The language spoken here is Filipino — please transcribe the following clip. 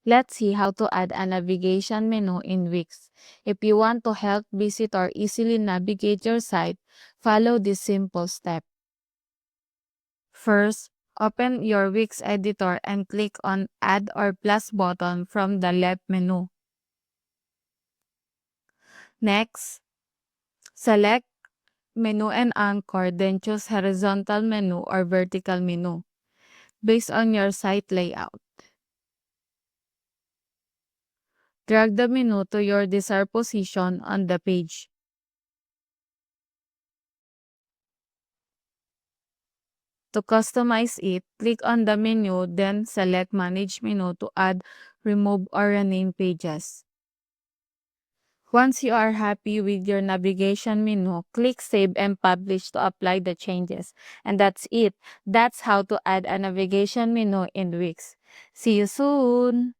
Let's see how to add a navigation menu in Wix. If you want to help visitor easily navigate your site, follow this simple step. First, open your Wix editor and click on Add or Plus button from the left menu. Next, select Menu and Anchor, then choose Horizontal Menu or Vertical Menu based on your site layout. Drag the menu to your desired position on the page. To customize it, click on the menu, then select Manage Menu to add, remove, or rename pages. Once you are happy with your navigation menu, click Save and Publish to apply the changes. And that's it. That's how to add a navigation menu in Wix. See you soon!